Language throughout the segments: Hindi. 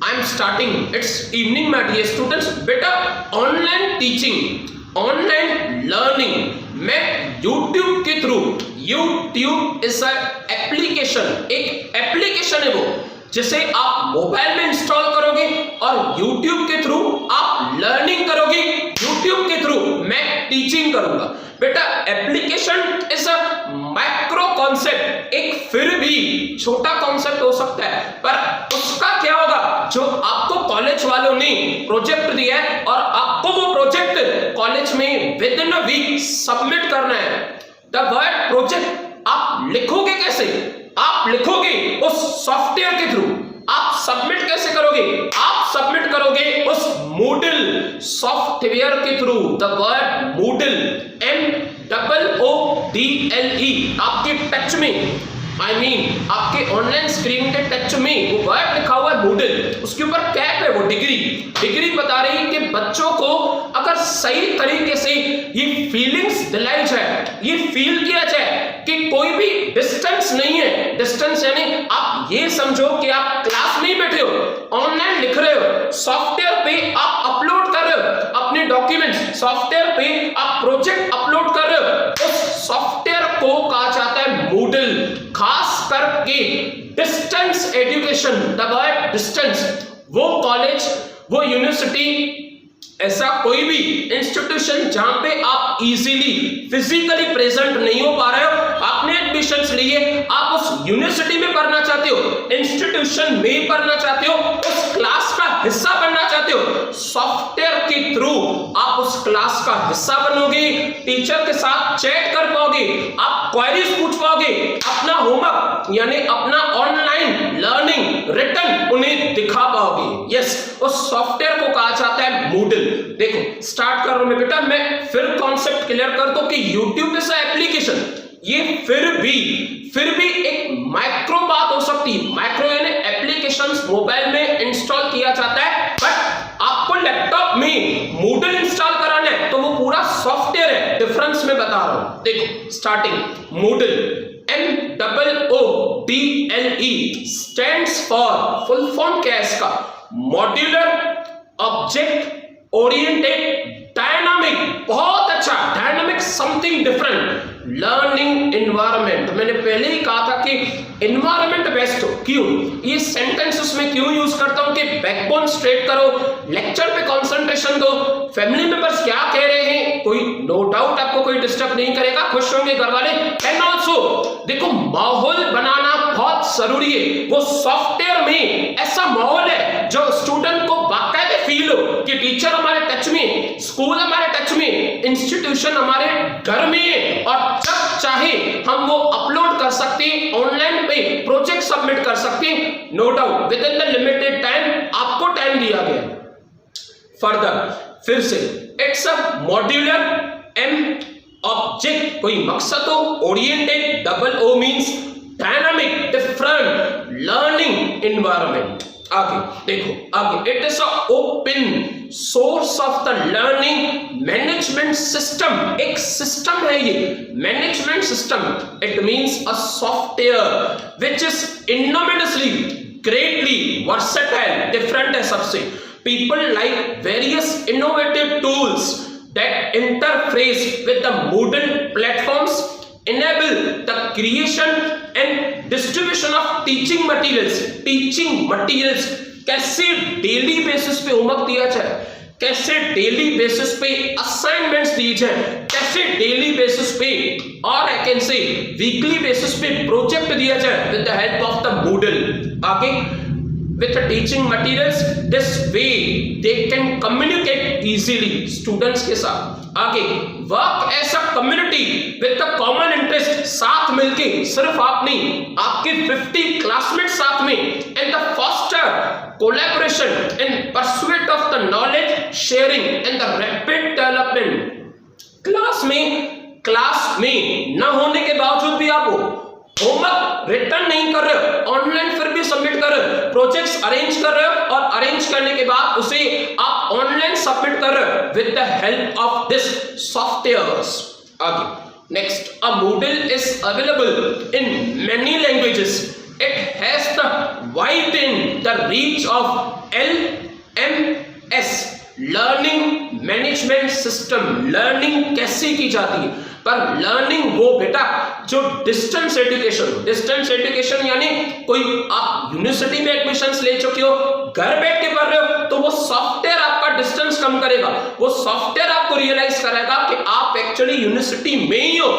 I am starting it's evening my dear students. बेटा ऑनलाइन टीचिंग, ऑनलाइन लर्निंग मैं यूट्यूब के through, YouTube is a application, एक एप्लीकेशन है वो, जिसे आप मोबाइल में इंस्टॉल करोगे और YouTube के थ्रू आप लर्निंग करोगे, YouTube के थ्रू मैं टीचिंग करूंगा। बेटा application is a micro concept, एक फिर भी छोटा कॉन्सेप्ट हो सकता है, पर उसका क्या होगा, जो आपको कॉलेज वालों ने प्रोजेक्ट दिया है और आपको वो प्रोजेक्ट कॉलेज में within a week submit करना है। द वर्ड प्रोजेक्ट आप लिखोगे कैसे, आप लिखोगे उस सॉफ्टवेयर के थ्रू, आप सबमिट कैसे करोगे, आप सबमिट करोगे उस मूडल सॉफ्टवेयर के through. The word Moodle, MOODLE, आपके टच में, I mean, आपके ऑनलाइन स्क्रीन के टच में वो वर्ड लिखा हुआ है मूडल, उसके ऊपर कैप है, वो डिग्री बता रही है कि बच्चों को अगर सही तरीके से ये फीलिंग्स दिलाई जाए, ये फील किया जाए कि कोई भी डिस्टेंस नहीं है। डिस्टेंस यानी आप ये समझो कि आप क्लास में बैठे हो, ऑनलाइन लिख रहे हो, सॉफ्टवेयर पे आप अपलोड कर रहे हो अपने डॉक्यूमेंट्स, सॉफ्टवेयर पे आप प्रोजेक्ट अपलोड कर रहे हो, उस सॉफ्टवेयर को कहा जाता है मूडल। खास करके distance education, the word distance, वो कॉलेज, वो यूनिवर्सिटी, ऐसा कोई भी इंस्टीट्यूशन जहां पे आप इजीली फिजिकली प्रेजेंट नहीं हो पा रहे हो, आपने एडमिशंस लिए, आप उस यूनिवर्सिटी में पढ़ना चाहते हो, इंस्टीट्यूशन में पढ़ना चाहते हो, उस क्लास का हिस्सा बनना चाहते हो, सॉफ्टवेयर के थ्रू आप उस क्लास का हिस्सा बनोगे, टीचर के साथ चैट कर पाओगे, आप क्वेरीज पूछ पाओगे, अपना होमवर्क यानी अपना ऑनलाइन लर्निंग रिटन उन्हें दिखा पाओगे। यस, उस सॉफ्टवेयर को कहा जाता है मूडल। देखो स्टार्ट कर रहा हूं मैं बेटा, मैं फिर कॉन्सेप्ट क्लियर कर दूं कि YouTube इज एप्लीकेशन, ये फिर भी एक माइक्रो बात हो सकती है। माइक्रो यानी एप्लीकेशंस मोबाइल में इंस्टॉल किया जाता है, बट आपको लैपटॉप में मूडल इंस्टॉल कराना है तो वो पूरा सॉफ्टवेयर है। डिफरेंस में बता रहा हूं, देखो starting Moodle, MOODLE stands for, full form क्या है इसका, मॉड्यूलर ऑब्जेक्ट ओरिएंटेड डायनामिक, बहुत अच्छा, dynamic something different learning environment. मैंने पहले ही कहा था कि एनवायरनमेंट बेस्ट हो। क्यों ये सेंटेंस उसमें क्यों यूज करता हूं कि बैकबोन स्ट्रेट करो, लेक्चर पे कंसंट्रेशन दो, फैमिली मेंबर्स क्या कह रहे हैं, कोई नो डाउट आपको कोई डिस्टर्ब नहीं करेगा, खुश होंगे घर वाले। एंड ऑल्सो देखो माहौल बनाना बहुत जरूरी है, वो सॉफ्टवेयर में ऐसा माहौल है जो स्टूडेंट को बाकायदे फील हो कि टीचर हमारे टच में, स्कूल हमारे टच में, इंस्टीट्यूशन हमारे घर में है, और जब चाहे हम वो अपलोड कर सकते हैं, ऑनलाइन पे प्रोजेक्ट सबमिट कर सकते हैं, no doubt within the limited time, आपको टाइम दिया गया। फर्दर फिर से it's a modular M object, कोई मकसद हो, oriented, OO means dynamic different learning environment. आगे देखो आगे, it is a open source of the learning management system, एक सिस्टम है ये management system. It means a software which is इनोमिनेटली ग्रेटली वर्सेटाइल, डिफरेंट है सबसे। People like various innovative tools that interface with the Moodle platforms, enable the creation and distribution of teaching materials. Teaching materials कैसे डेली बेसिस पे होमवर्क दिया जाए, कैसे डेली बेसिस पे असाइनमेंट्स दिए जाए, कैसे डेली बेसिस पे और I can say weekly basis पे प्रोजेक्ट दिया जाए with the help of the Moodle। आगे with the teaching materials, this way they can communicate easily students के साथ। आगे work as a community with the common interest, साथ मिलके, सिर्फ आप नहीं, आपके 50 क्लासमेट साथ में, and the foster collaboration in pursuit of the knowledge sharing and the rapid development। Class में न होने के बावजूद भी आप होमवर्क रिटर्न नहीं कर रहे हो, ऑनलाइन फिर भी सबमिट कर रहे हो, प्रोजेक्ट्स अरेंज कर रहे हो और अरेंज करने के बाद उसे आप ऑनलाइन सबमिट कर रहे हो with the help of this softwares. आगे next, a Moodle is available in many languages. It has the widen the reach of LMS, learning management system. Learning कैसे की जाती है? पर लर्निंग वो बेटा जो डिस्टेंस एजुकेशन यानी कोई आप यूनिवर्सिटी में एडमिशंस ले चुके हो, घर बैठ के पढ़ रहे हो, तो वो सॉफ्टवेयर आपका डिस्टेंस कम करेगा। वो सॉफ्टवेयर आपको रियलाइज कराएगा कि आप एक्चुअली यूनिवर्सिटी में ही हो,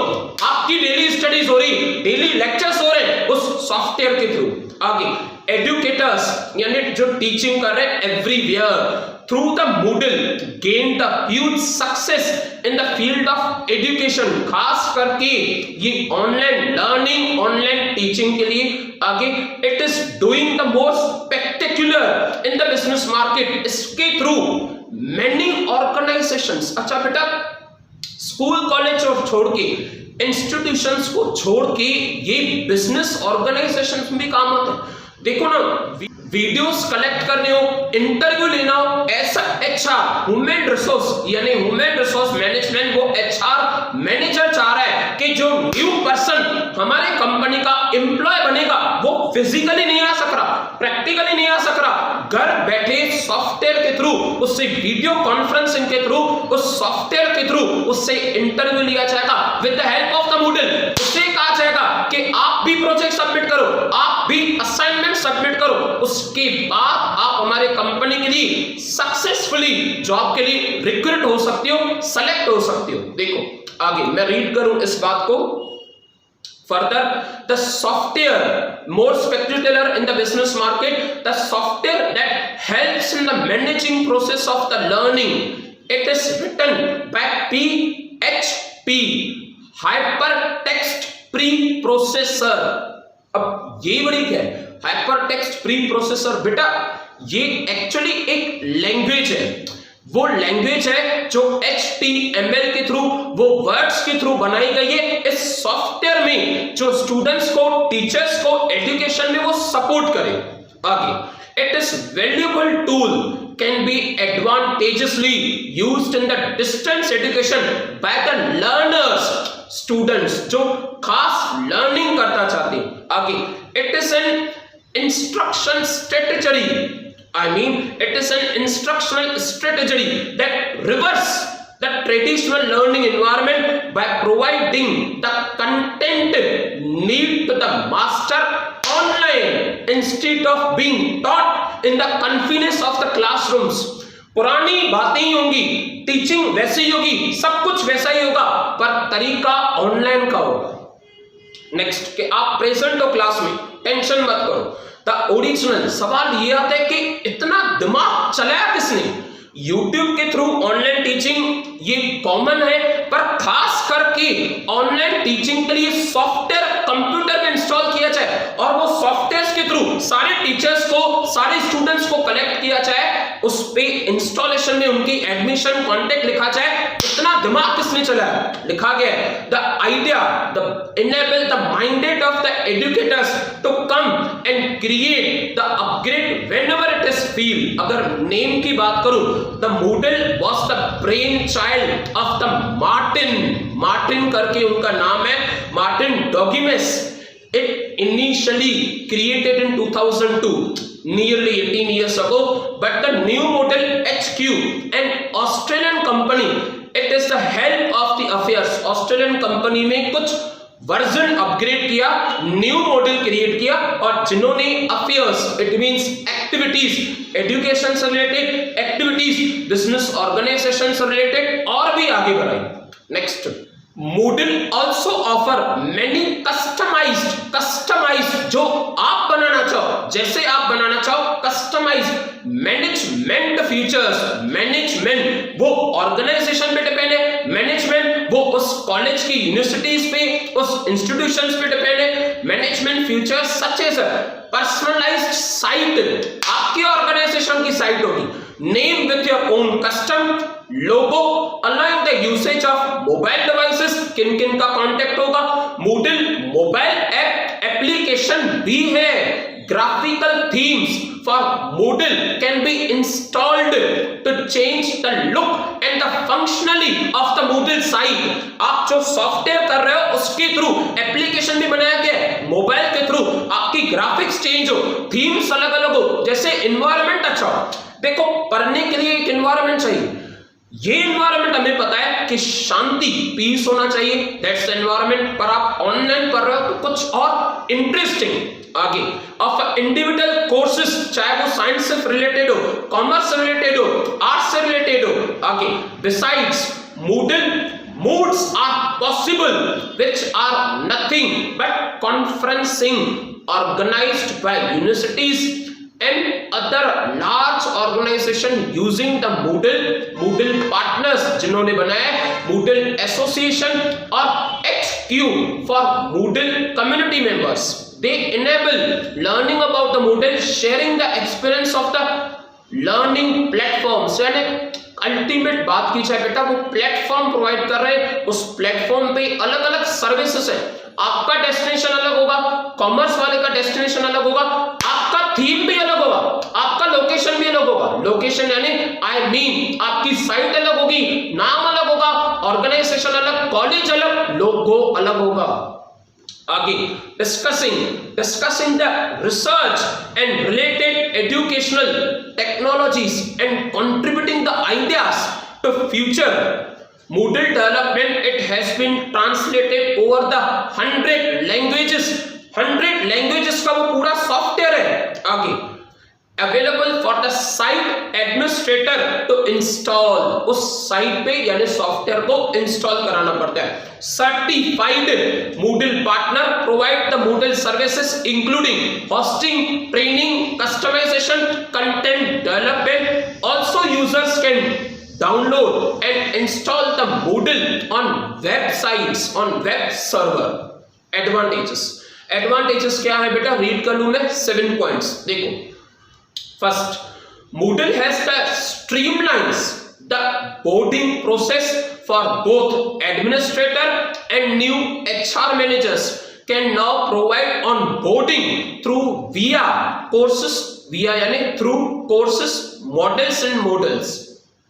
आपकी डेली स्टडीज हो रही, डेली लेक्चर्स हो रहे उस सॉफ्टवेयर के थ्रू। आगे एडुकेटर्स यानी जो टीचिंग कर रहे हैं everywhere through the Moodle gained a huge success in the field of education। खास करके ये ऑनलाइन लर्निंग, ऑनलाइन टीचिंग के लिए आगे it is doing the most spectacular in the business market। इसके थ्रू many organizations, अच्छा बेटा स्कूल कॉलेज और छोड़ के, इंस्टीट्यूशंस को छोड़ के ये बिजनेस ऑर्गेनाइजेशंस में भी काम आते हैं। देखो ना, वीडियोस कलेक्ट करने हो, इंटरव्यू लेना हो, ऐसा एचआर ह्यूमन रिसोर्स यानी ह्यूमन रिसोर्स मैनेजमेंट वो एचआर मैनेजर चाह रहा है कि जो न्यू पर्सन हमारे कंपनी का एम्प्लॉय बनेगा वो फिजिकली नहीं आ सक रहा, प्रैक्टिकली नहीं आ सक रहा, घर बैठे सॉफ्टवेयर के थ्रू, उससे वीडियो कॉन्फ्रेंसिंग के थ्रू, उस सॉफ्टवेयर के थ्रू उससे इंटरव्यू लिया जाएगा with the help of the model. उससे कहा जाएगा कि आप भी प्रोजेक्ट सबमिट करो, आप भी असाइनमेंट सबमिट करो, उसके बाद आप हमारे कंपनी के लिए सक्सेसफुली जॉब के लिए रिक्रूट हो सकते हो, सेलेक्ट हो सकते हो। देखो आगे मैं रीड करूं इस बात को further, the software more spectacular in the business market, the software that helps in the managing process of the learning, it is written by PHP hypertext preprocessor। अब ये बड़ी क्या है हाइपरटेक्स्ट प्री प्रोसेसर? बेटा ये एक्चुअली एक लैंग्वेज है, वो लैंग्वेज है जो HTML के थ्रू, वो वर्ड्स के थ्रू बनाई गई है। इस सॉफ्टवेयर में जो स्टूडेंट्स को, टीचर्स को एजुकेशन में वो सपोर्ट करे। आगे it is valuable tool can be advantageously used in the distance education by the learners, students जो खास लर्निंग करना चाहते हैं। आगे it is an instruction strategy, I mean it is an instructional strategy that reverse the traditional learning environment by providing the content need to the master online instead of being taught in the convenience of the classrooms। पुरानी बातें ही होंगी, टीचिंग वैसी ही होगी, सब कुछ वैसा ही होगा, पर तरीका ऑनलाइन का होगा। नेक्स्ट कि आप प्रेजेंट हो क्लास में, टेंशन मत करो। द ओरिजिनल सवाल ये आता है कि इतना दिमाग चलाया किसने? YouTube के थ्रू ऑनलाइन टीचिंग ये कॉमन है, पर खास करके ऑनलाइन टीचिंग के लिए सॉफ्टवेयर कंप्यूटर में इंस्टॉल किया जाए और वो सॉफ्टवेयर के थ्रू सारे टीचर्स को, सारे स्टूडेंट्स को कलेक्ट किया जाए, उस पे इंस्टॉलेशन में उनकी एडमिशन कॉन्टेक्ट लिखा जाए। इतना दिमाग किसने चलाया? लिखा गया है the idea the enable the minded of the educators to come and create the upgrade whenever it is feel. अगर नेम की बात करूं, the model was the brain child of the Martin करके उनका नाम है, Martin Dougiamas. It initially created in 2002, nearly 18 years ago, but the new model HQ, an Australian company, it is the help of the affairs। Australian company में कुछ वर्जन अपग्रेड किया, न्यू मॉडल क्रिएट किया, और जिन्होंने affairs it means activities, education से रिलेटेड एक्टिविटीज, बिजनेस ऑर्गेनाइजेशन से रिलेटेड और भी आगे बढ़ाई। Next, Moodle also offer many customized जो आप बनाना चाहो, जैसे आप बनाना चाहो, customized मैनेजमेंट फीचर्स। मैनेजमेंट वो ऑर्गेनाइजेशन पे डिपेंड है, मैनेजमेंट वो उस कॉलेज की, यूनिवर्सिटीज पे, उस इंस्टीट्यूशंस पे डिपेंड है। Management features such as personalised site, आपकी ऑर्गेनाइजेशन की साइट होगी, name with your own custom logo, allowing the usage of mobile devices, किन किन का कांटेक्ट होगा। Moodle मोबाइल ऐप एप्लीकेशन भी है, graphical themes, themes for Moodle can be installed to change the look and the functionality of the Moodle site. आप जो सॉफ्टवेयर कर रहे हो उसके थ्रू एप्लीकेशन भी बनाया गया है, मोबाइल के थ्रू आपकी ग्राफिक्स चेंज हो, थीम्स अलग अलग हो, जैसे एनवायरनमेंट अच्छा हो। देखो पढ़ने के लिए एक एनवायरनमेंट चाहिए, ये एनवायरनमेंट हमें पता है कि शांति पीस होना चाहिए, दैट्स एनवायरनमेंट। पर आप ऑनलाइन पढ़ रहे हो तो कुछ और इंटरेस्टिंग आगे ऑफ इंडिविजुअल कोर्सेज, चाहे वो साइंस से रिलेटेड हो, कॉमर्स से रिलेटेड हो, आर्ट्स से रिलेटेड हो, आगे besides Moodle modes are possible which are nothing but conferencing organized by universities and other large organization using the Moodle partners जिन्होंने बनाया Moodle Association और XQ for Moodle community members. They enable learning about the Moodle, sharing the experience of the learning platforms। यानी अल्टीमेट बात की जाए बेटा, वो प्लेटफॉर्म प्रोवाइड कर रहे हैं, उस प्लेटफॉर्म पे अलग अलग सर्विसेज है। आपका डेस्टिनेशन अलग होगा, कॉमर्स वाले का डेस्टिनेशन अलग होगा, आपका थीम भी अलग होगा, आपका लोकेशन भी अलग होगा। लोकेशन यानी आई मीन आपकी साइट अलग होगी, नाम अलग होगा, ऑर्गेनाइजेशन अलग, कॉलेज अलग, लोगो अलग होगा। आगे discussing the research and related educational technologies and contributing the ideas to future Moodle development. It has been translated over the 100 languages। 100 languages का वो पूरा सॉफ्टवेयर है। आगे available for the site administrator to install, उस साइट पे यानी सॉफ्टवेयर को इंस्टॉल कराना पड़ता है। Certified Moodle partner provide the Moodle services including hosting, training, customisation, content development. Also users can download and install the Moodle on websites, on web server. Advantages क्या है बेटा, रीड कर लूं मैं 7 पॉइंट्स। देखो First, Moodle has the streamlines the boarding process for both administrator and new HR managers can now provide onboarding through via courses, via यानी through courses, models and models।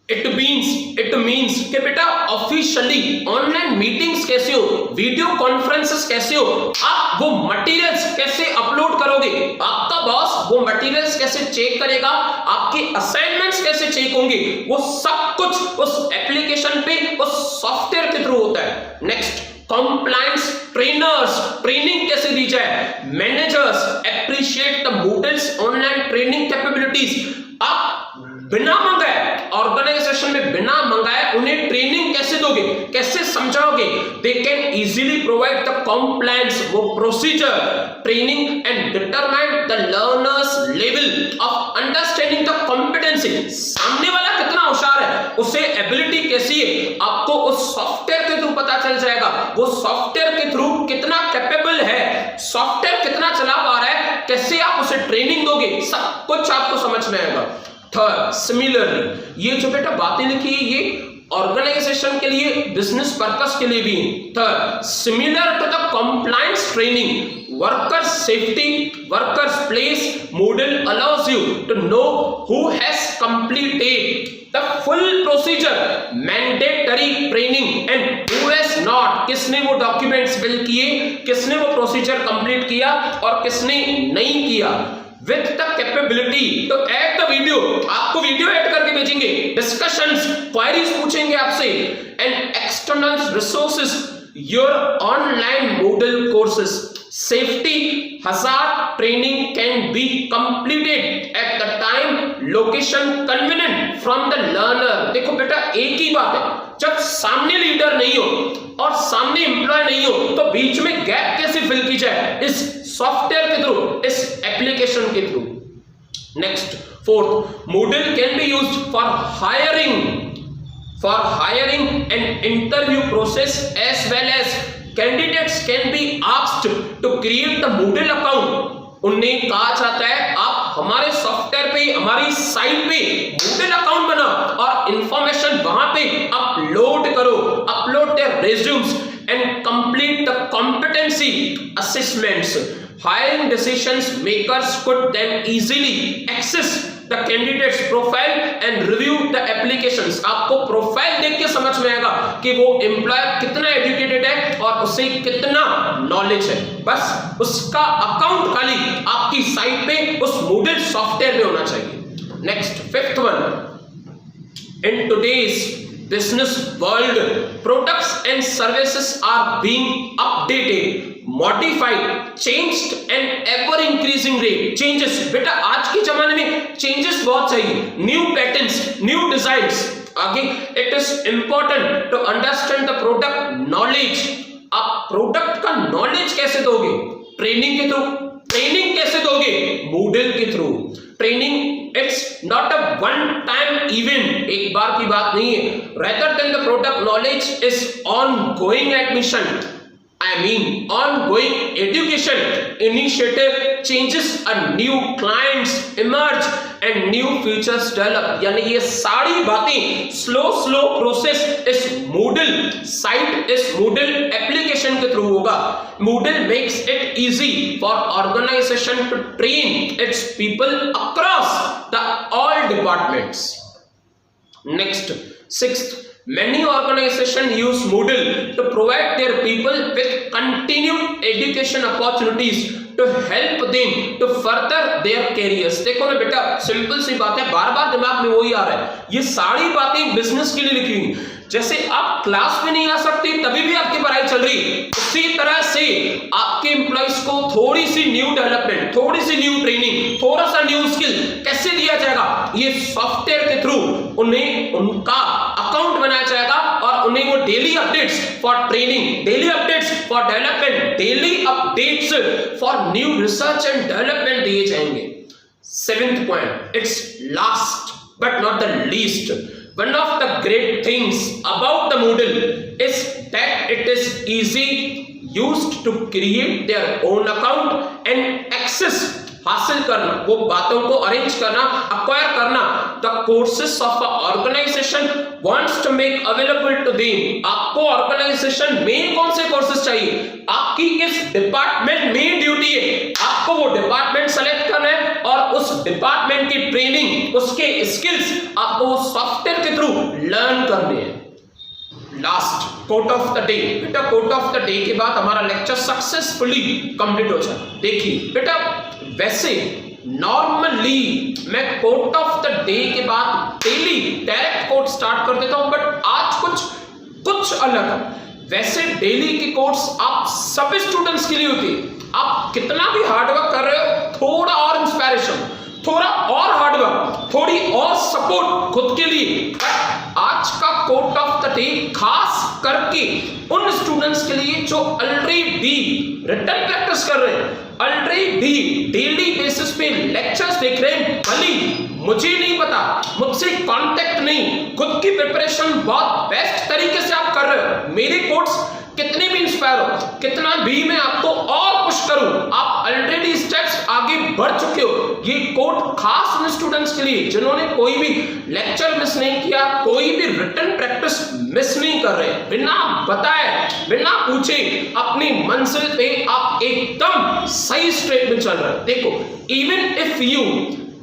It means कि बेटा ऑफिशियली ऑनलाइन मीटिंग्स कैसे हो, वीडियो कॉन्फ्रेंसेस कैसे हो, आप वो मटेरियल्स कैसे अपलोड करोगे, आपका बॉस वो मटेरियल्स कैसे चेक करेगा, आपके असाइनमेंट्स कैसे चेक होंगे, वो सब कुछ उस एप्लीकेशन पे, उस सॉफ्टवेयर के थ्रू होता है। नेक्स्ट, कंप्लायंस ट्रेनर्स, ट्रेनिंग कैसे दी जाए, managers appreciate the Moodle's online training capabilities. आप बिना मंगाए, ऑर्गेनाइजेशन में बिना मंगाए उन्हें ट्रेनिंग कैसे दोगे, कैसे समझाओगे। They can easily provide the compliance, वो procedure, training and determine the learners level of understanding the competency. सामने वाला कितना होशियार है, उसे एबिलिटी कैसी है, आपको उस सॉफ्टवेयर के थ्रू पता चल जाएगा। वो सॉफ्टवेयर के थ्रू कितना कैपेबल है, सॉफ्टवेयर कितना चला पा रहा है, कैसे आप उसे ट्रेनिंग दोगे, सब कुछ आपको समझ में आएगा। थर्ड, सिमिलरली, ये जो बेटा बातें लिखी है ये ऑर्गेनाइजेशन के लिए, बिजनेस पर्पस के लिए भी। Third, similar to the compliance training, worker safety, workers place, Moodle allows you to know who has completed the full procedure, mandatory training and who has not, किसने वो डॉक्यूमेंट्स फिल किए, किसने वो प्रोसीजर कंप्लीट किया और किसने नहीं किया। With the capability to add the video, आपको वीडियो ऐड करके भेजेंगे, डिस्कशंस, क्वेरीज पूछेंगे आपसे, and external resources, your online Moodle courses, safety, hazard training can be completed at the time, location convenient from the learner। देखो बेटा एक ही बात है, जब सामने लीडर नहीं हो और सामने एम्प्लॉय नहीं हो तो बीच में गैप कैसे फिल की जाए, इस सॉफ्टवेयर के थ्रू, इस एप्लीकेशन के through. Next, fourth, Moodle can be used for hiring and interview process as well as candidates can be asked to create the Moodle account। उन्हें कहा जाता है आप हमारे सॉफ्टवेयर पे, हमारी साइट पे Moodle अकाउंट बनाओ और इंफॉर्मेशन वहां पे अपलोड करो, upload their resumes and complete the competency assessments। Hiring decisions makers could then easily access the candidate's profile and review the applications. आपको प्रोफाइल देख के समझ में आएगा कि वो एम्प्लॉयर कितना एजुकेटेड है और उसे कितना नॉलेज है। बस उसका अकाउंट खाली आपकी साइट पे उस Moodle सॉफ्टवेयर में होना चाहिए। Next, fifth one, in today's business world, products and services are being updated, modified, changed and ever increasing rate. Changes, बेटा आज के जमाने में changes बहुत चाहिए, new patterns, new designs. आगे, it is important to understand the product knowledge. आप प्रोडक्ट का नॉलेज कैसे दोगे? ट्रेनिंग के थ्रू। ट्रेनिंग कैसे दोगे? Moodle के through. Training it's not a one time event, एक बार की बात नहीं है। Rather than the product knowledge is on going admission, I mean ongoing education initiative changes and new clients emerge and new features develop. यानी ये सारी बातें स्लो प्रोसेस इस Moodle साइट, इस Moodle एप्लीकेशन के थ्रू होगा। Moodle makes it easy for organization to train its people across the all departments. Next, sixth, many organizations use Moodle to provide their people with continued education opportunities to help them to further their careers. देखो ना बेटा, सिंपल सी बात है, बार बार दिमाग में वही आ रहा है, ये सारी बातें बिजनेस के लिए लिखी हुई। जैसे आप क्लास में नहीं आ सकते तभी भी आपकी पढ़ाई चल रही, उसी तरह से आपके एम्प्लॉइज को थोड़ी सी न्यू डेवलपमेंट, थोड़ी सी न्यू ट्रेनिंग, थोड़ा सा न्यू स्किल कैसे दिया जाएगा? ये सॉफ्टवेयर के थ्रू उन्हें उनका अकाउंट बनाया जाएगा और उन्हें वो daily updates for training, daily updates for development, daily updates for new research and development दिए जाएंगे। Seventh point, it's last but not the least, one of the great things about the Moodle is that it is easy used to create their own account and access, हासिल करना, वो बातों को अरेंज करना, acquire करना, the courses of an organization wants to make available to them. आपको ऑर्गेनाइजेशन में कौन से कोर्सेज चाहिए, आपकी किस डिपार्टमेंट में ड्यूटी है, आपको वो डिपार्टमेंट सेलेक्ट करना है और उस डिपार्टमेंट की ट्रेनिंग, उसके स्किल्स आपको वो सॉफ्टवेयर के थ्रू लर्न करने हैं। Last, quote of the day. बेटा कोट ऑफ द डे के बाद हमारा लेक्चर सक्सेसफुली कंप्लीट हो जाए। देखिए बेटा, वैसे नॉर्मली मैं कोट ऑफ द डे के बाद डेली डायरेक्ट कोट स्टार्ट कर देता हूं, बट आज कुछ अलग है। वैसे डेली के कोट्स आप सभी स्टूडेंट्स के लिए होती है। आप कितना भी हार्डवर्क कर रहे हो, थोड़ा और इंस्पायरेशन, थोड़ा और हार्डवर्क, थोड़ी और सपोर्ट खुद के लिए। आज का कोट ऑफ द डे खास करके उन स्टूडेंट्स के लिए जो ऑलरेडी रिटन प्रैक्टिस कर रहे हैं, ऑलरेडी डेली बेसिस पे लेक्चर्स देख रहे हैं, भली मुझे नहीं पता, मुझसे कांटेक्ट नहीं, खुद की प्रिपरेशन बहुत बेस्ट तरीके से आप कर रहे हो। मेरे कोट्स कितने भी इंस्पायर हो, कितना भी मैं आपको और पुश करूं, आप ऑलरेडी स्टेप्स आगे बढ़ चुके हो। ये कोट खास उन स्टूडेंट्स के लिए जिन्होंने कोई भी लेक्चर मिस नहीं किया, कोई भी रिटन प्रैक्टिस मिस नहीं कर रहे, बिना बताए, बिना पूछे अपनी मंजिल पे आप एकदम सही स्ट्रेट में चल रहे हैं। देखो, even if you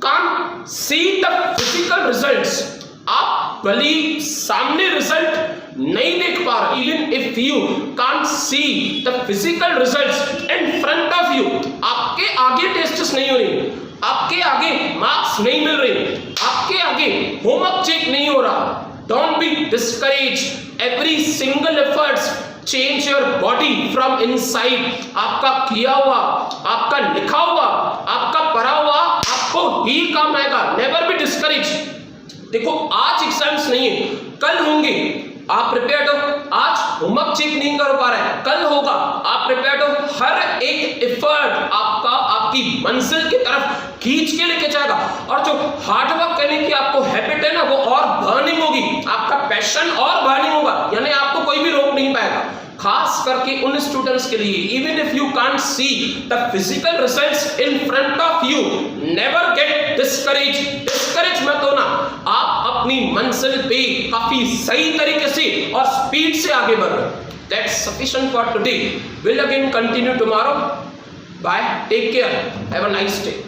can't see the physical results, आप भली सामने रिजल्ट नहीं देख पा रहे, even if you can't see the physical results in front of you, आपके आगे टेस्ट्स नहीं हो रही, आपके आगे मार्क्स नहीं मिल रहे, आपके आगे होमवर्क चेक नहीं हो रहा, don't be discourage, every single efforts change your body from inside. आपका किया हुआ, आपका लिखा हुआ, आपका पढ़ा हुआ आपको ही काम आएगा। Never be discourage. देखो, आज एग्जाम्स नहीं है, कल होंगे, आप प्रिपेयर्ड हो। आज होमवर्क चेक नहीं कर पा रहे हैं, कल होगा, आप प्रिपेयर्ड हो। हर एक एफर्ट आपका आपकी मंजिल की तरफ खींच के लेके जाएगा, और जो हार्डवर्क करने की आपको हैबिट है ना, वो और बर्निंग होगी, आपका पैशन और बर्निंग होगा, यानी आपको कोई भी रोक नहीं पाएगा। खास करके उन स्टूडेंट्स के लिए, even if you can't see the physical results in front of you, never get discourage. Discourage मत होना, आप अपनी मंजिल पे काफी सही तरीके से और स्पीड से आगे बढ़ रहे हो। That's sufficient for today. We'll again continue tomorrow. Bye, take care, have a nice day.